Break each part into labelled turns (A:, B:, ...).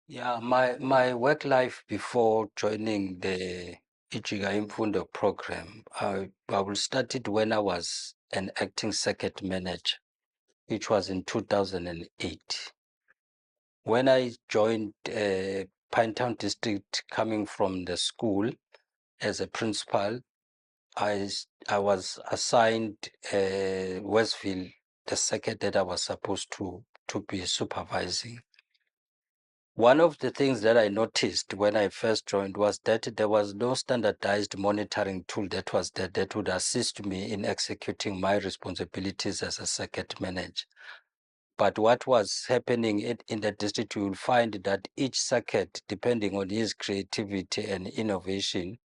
A: Yeah, my work life before joining the Ichiga Imfundo program, I will start it when I was an acting circuit manager, which was in 2008. When I joined Pinetown District, coming from the school as a principal, I was assigned Westville, the circuit that I was supposed to be supervising. One of the things that I noticed when I first joined was that there was no standardized monitoring tool that was there that would assist me in executing my responsibilities as a circuit manager. But what was happening in the district, you will find that each circuit, depending on his creativity and innovation,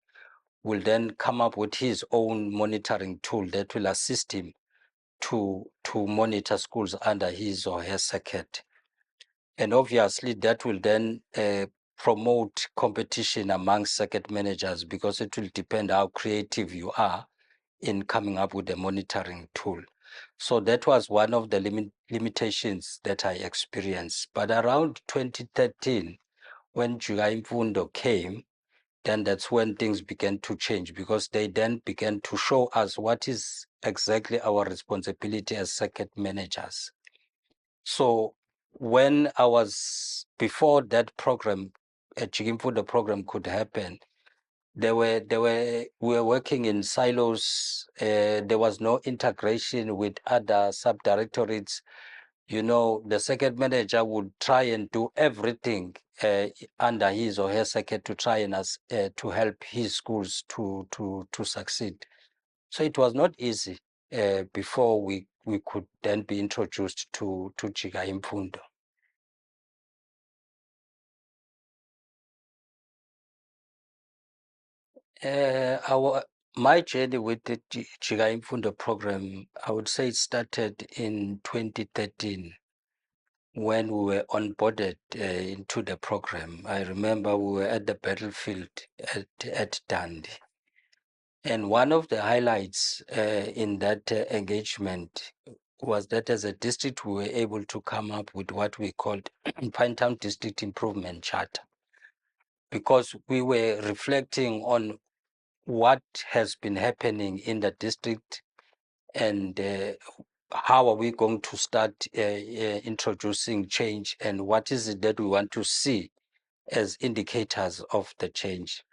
A: will then come up with his own monitoring tool that will assist him to monitor schools under his or her circuit. And obviously that will then promote competition among circuit managers, because it will depend how creative you are in coming up with a monitoring tool. So that was one of the limitations that I experienced. But around 2013, when Juga Imfundo came, then that's when things began to change, because they then began to show us what is exactly our responsibility as circuit managers. So when I was, before that program, a Chikimfundo program could happen, we were working in silos. There was no integration with other subdirectorates. You know, the circuit manager would try and do everything under his or her circuit to try and to help his schools to succeed. So it was not easy before we could then be introduced to Chiga Imfundo. My journey with the Chiga Imfundo program, I would say it started in 2013 when we were onboarded into the program. I remember we were at the battlefield at Dundee. And one of the highlights in that engagement was that as a district, we were able to come up with what we called Pinetown District Improvement Charter, because we were reflecting on what has been happening in the district, and how are we going to start introducing change, and what is it that we want to see as indicators of the change.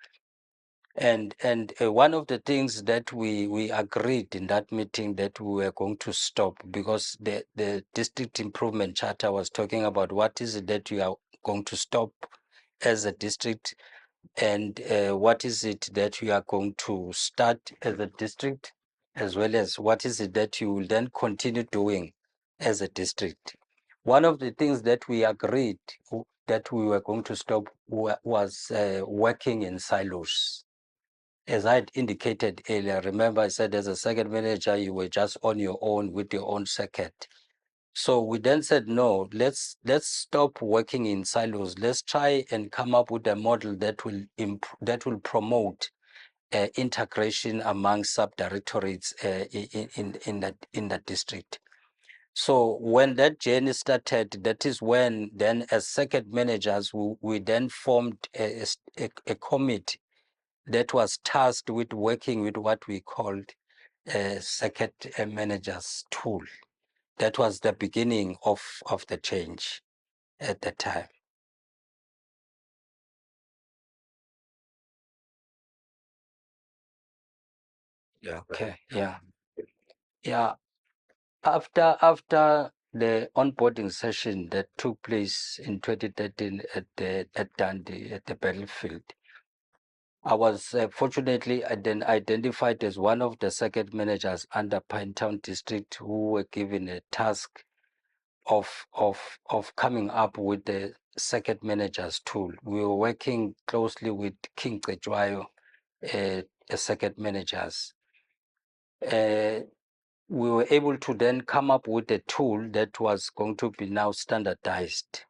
A: And one of the things that we agreed in that meeting, that we were going to stop, because the district improvement charter was talking about what is it that you are going to stop as a district, and what is it that you are going to start as a district, as well as what is it that you will then continue doing as a district. One of the things that we agreed that we were going to stop was working in silos. As I had indicated earlier, remember I said as a circuit manager, you were just on your own with your own circuit. So we then said, no, let's stop working in silos. Let's try and come up with a model that will promote integration among subdirectorates in that district. So when that journey started, that is when then as circuit managers, we then formed a committee that was tasked with working with what we called a circuit managers tool. That was the beginning of the change at that time. Yeah. Okay. Yeah. Yeah. After the onboarding session that took place in 2013 at Dundee at the battlefield, I was fortunately then identified as one of the circuit managers under Pinetown District who were given a task of coming up with the circuit managers tool. We were working closely with King Cetshwayo, circuit managers. We were able to then come up with a tool that was going to be now standardized,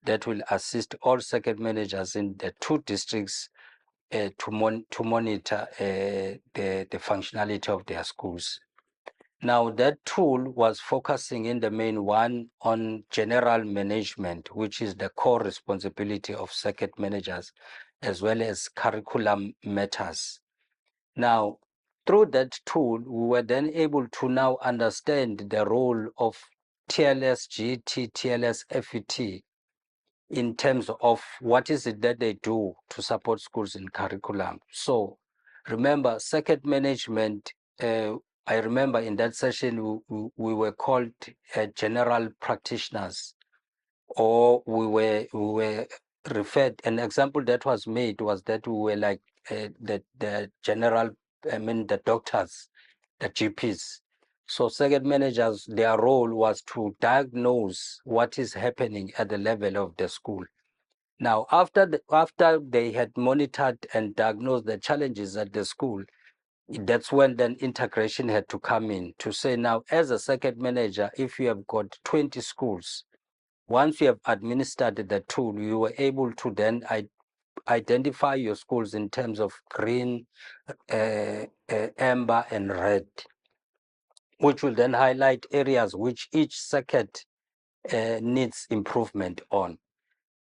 A: that will assist all circuit managers in the two districts to monitor the functionality of their schools. Now, that tool was focusing in the main one on general management, which is the core responsibility of circuit managers, as well as curriculum matters. Now, through that tool, we were then able to now understand the role of TLS, GT, TLS, FET in terms of what is it that they do to support schools in curriculum. So remember, circuit management, I remember in that session, we were called general practitioners, or we were referred. An example that was made was that we were like the general, I mean the doctors, the GPs. So circuit managers, their role was to diagnose what is happening at the level of the school. Now, after they had monitored and diagnosed the challenges at the school, that's when then integration had to come in to say, now, as a circuit manager, if you have got 20 schools, once you have administered the tool, you were able to then identify your schools in terms of green, amber, and red, which will then highlight areas which each circuit needs improvement on.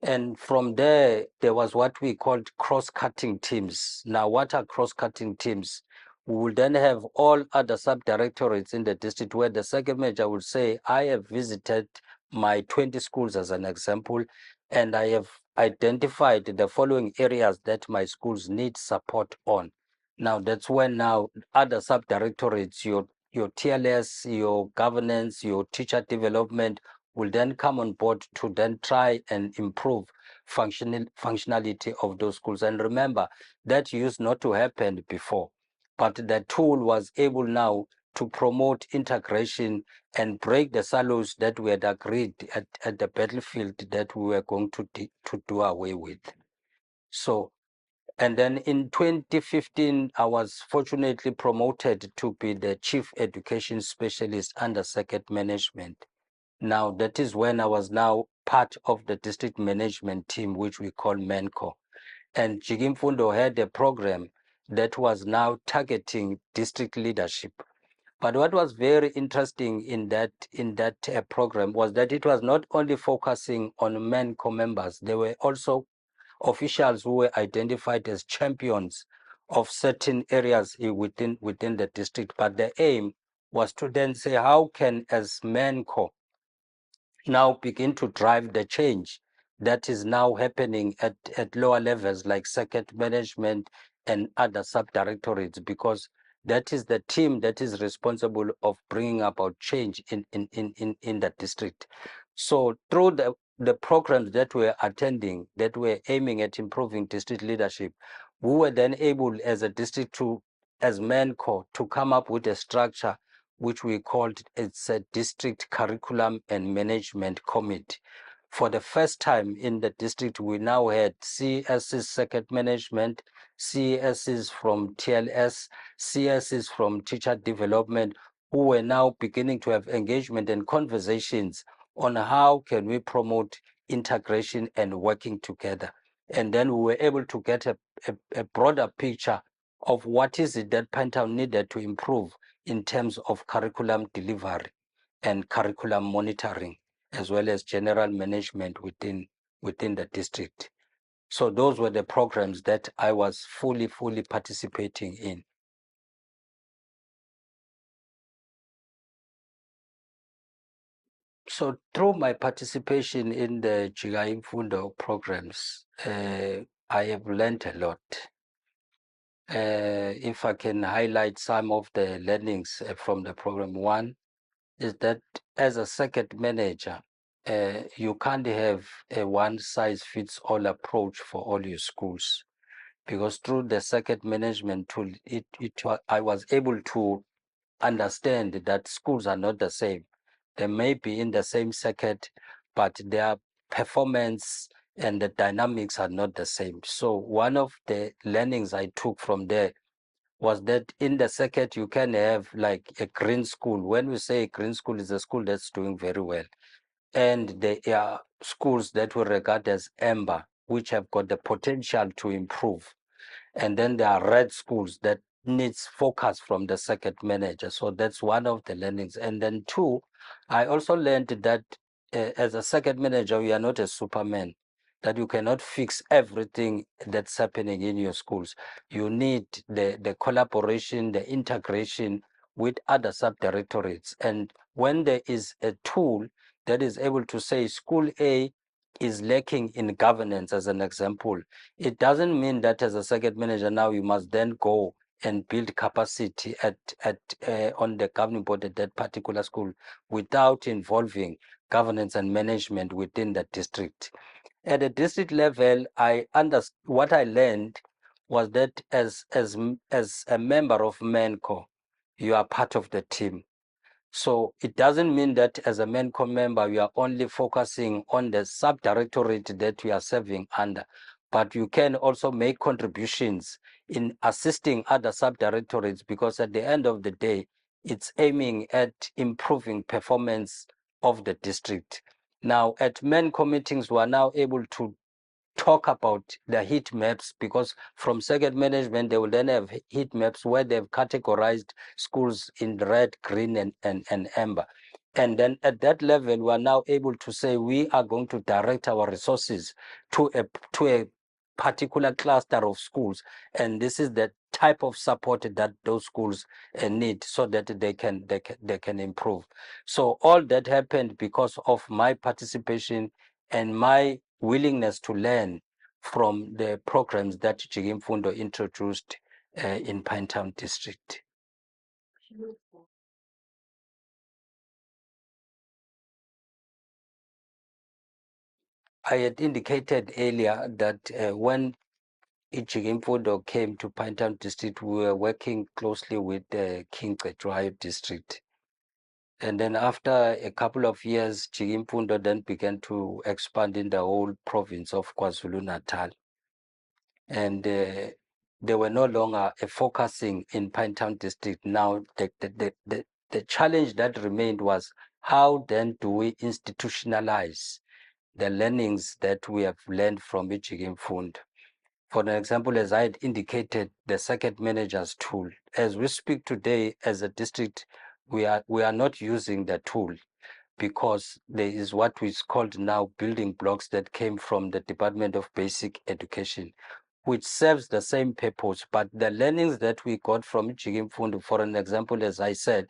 A: And from there, there was what we called cross-cutting teams. Now, what are cross-cutting teams? We will then have all other subdirectorates in the district where the circuit manager will say, I have visited my 20 schools as an example, and I have identified the following areas that my schools need support on. Now, that's when now other subdirectorates, your TLS, your governance, your teacher development, will then come on board to then try and improve functionality of those schools. And remember, that used not to happen before, but the tool was able now to promote integration and break the silos that we had agreed at the battlefield that we were going to do away with. So, and then in 2015, I was fortunately promoted to be the Chief Education Specialist under Circuit Management. Now, that is when I was now part of the district management team, which we call MENCO. And Jigi Mfundo had a program that was now targeting district leadership. But what was very interesting in that program was that it was not only focusing on MENCO members, there were also officials who were identified as champions of certain areas within the district. But the aim was to then say, how can, as MENCO, now begin to drive the change that is now happening at lower levels like circuit management and other subdirectorates, because that is the team that is responsible of bringing about change in the district. So through the programs that we're attending, that we're aiming at improving district leadership, we were then able as a district to, as MENCO, to come up with a structure which we called it's a district curriculum and management committee. For the first time in the district, we now had CSs circuit management, CSs from TLS, CSs from teacher development, who were now beginning to have engagement and conversations on how can we promote integration and working together. And then we were able to get a broader picture of what is it that Pinetown needed to improve in terms of curriculum delivery and curriculum monitoring, as well as general management within the district. So those were the programs that I was fully participating in. So through my participation in the Jiga Imfundo programs, I have learned a lot. If I can highlight some of the learnings from the program, one is that as a circuit manager, you can't have a one-size-fits-all approach for all your schools, because through the circuit management tool, I was able to understand that schools are not the same. They may be in the same circuit, but their performance and the dynamics are not the same. So one of the learnings I took from there was that in the circuit, you can have like a green school. When we say green school, is a school that's doing very well. And there are schools that we regard as amber, which have got the potential to improve. And then there are red schools that needs focus from the circuit manager. So that's one of the learnings. And then two, I also learned that as a circuit manager, you are not a superman, that you cannot fix everything that's happening in your schools. You need the collaboration, the integration with other subdirectorates. And when there is a tool that is able to say school A is lacking in governance, as an example, it doesn't mean that as a circuit manager now you must then go and build capacity on the governing board at that particular school without involving governance and management within the district. At the district level, what I learned was that as a member of MENCO, you are part of the team. So it doesn't mean that as a MENCO member, you are only focusing on the subdirectorate that you are serving under, but you can also make contributions in assisting other subdirectorates, because at the end of the day, it's aiming at improving performance of the district. Now, at MENCO meetings, we are now able to talk about the heat maps, because from circuit management, they will then have heat maps where they've categorized schools in red, green, and amber. And then at that level, we are now able to say we are going to direct our resources to a particular cluster of schools. And this is the type of support that those schools need, so that they can improve. So all that happened because of my participation and my willingness to learn from the programs that Chigimfundo introduced in Pinetown District. I had indicated earlier that when Ichigimfundo came to Pinetown District, we were working closely with the King Cetshwayo District. And then after a couple of years, Chigimfundo then began to expand in the whole province of KwaZulu-Natal. And they were no longer focusing in Pinetown District. Now, the challenge that remained was, how then do we institutionalize the learnings that we have learned from Ichigimfundo? For an example, as I had indicated, the circuit managers tool. As we speak today, as a district, we are not using the tool, because there is what is called now building blocks that came from the Department of Basic Education, which serves the same purpose. But the learnings that we got from Ichigimfundo, for an example, as I said,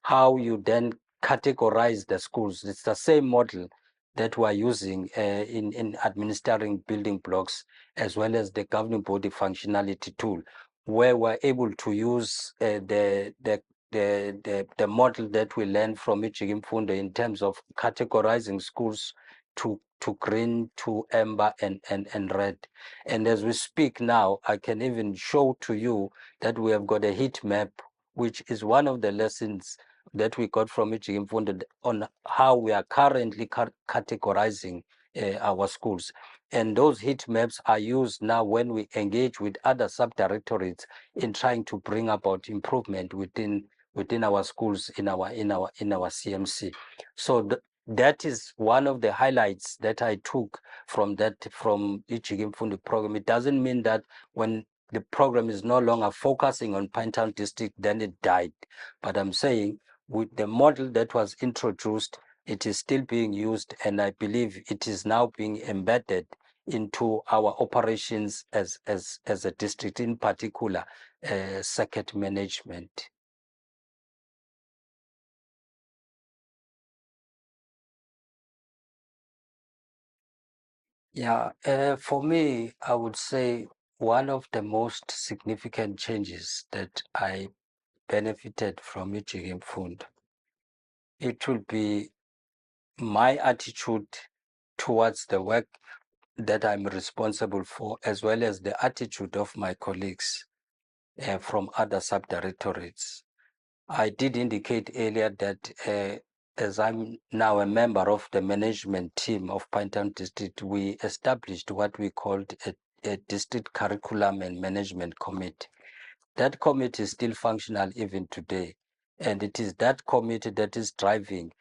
A: how you then categorize the schools, it's the same model that we're using in administering building blocks, as well as the governing body functionality tool, where we're able to use the model that we learned from Ichigimfundo in terms of categorizing schools to green, to amber, and red. And as we speak now, I can even show to you that we have got a heat map, which is one of the lessons that we got from Ichigimfundo on how we are currently categorizing our schools. And those heat maps are used now when we engage with other subdirectorates in trying to bring about improvement within our schools in our CMC. So that is one of the highlights that I took from Ichigimfundo program. It doesn't mean that when the program is no longer focusing on Pinetown District, then it died. But I'm saying with the model that was introduced, it is still being used, and I believe it is now being embedded into our operations as a district, in particular, circuit management. Yeah, for me, I would say one of the most significant changes that I benefited from Ichigimfundo, it will be my attitude towards the work that I'm responsible for, as well as the attitude of my colleagues from other subdirectorates. I did indicate earlier that as I'm now a member of the management team of Pinetown District, we established what we called a district curriculum and management committee. That committee is still functional even today, and it is that committee that is driving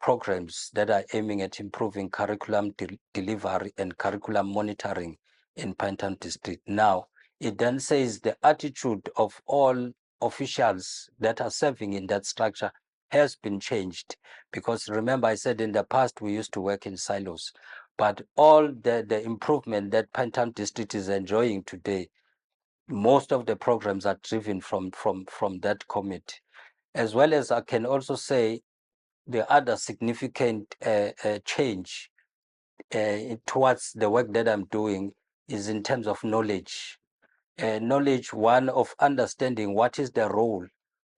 A: programs that are aiming at improving curriculum delivery and curriculum monitoring in Pinetown District. Now, It then says the attitude of all officials that are serving in that structure has been changed. Because remember, I said in the past we used to work in silos, but all the improvement that Pinetown District is enjoying today, most of the programs are driven from that committee. As well as I can also say the other significant change towards the work that I'm doing is in terms of knowledge. Knowledge, one of understanding what is the role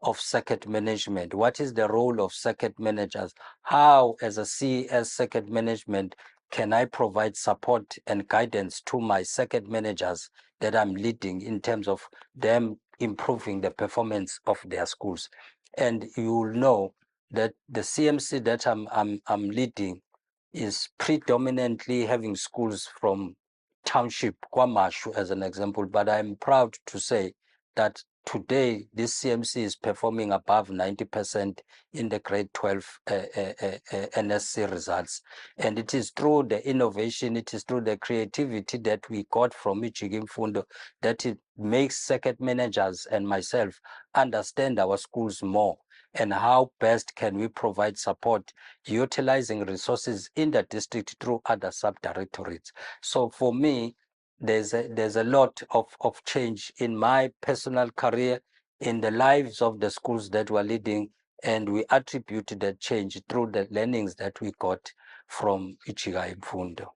A: of circuit management, what is the role of circuit managers, how as a CES circuit management can I provide support and guidance to my circuit managers that I'm leading in terms of them improving the performance of their schools. And you will know that the CMC that I'm leading is predominantly having schools from township, KwaMashu as an example, but I'm proud to say that today this CMC is performing above 90% in the grade 12 NSC results. And it is through the innovation, it is through the creativity that we got from Ijiki Mfundo that it makes circuit managers and myself understand our schools more and how best can we provide support utilizing resources in the district through other sub-directorates. So for me, there's a lot of change in my personal career, in the lives of the schools that we're leading, and we attribute that change through the learnings that we got from Ichigai Mfundo.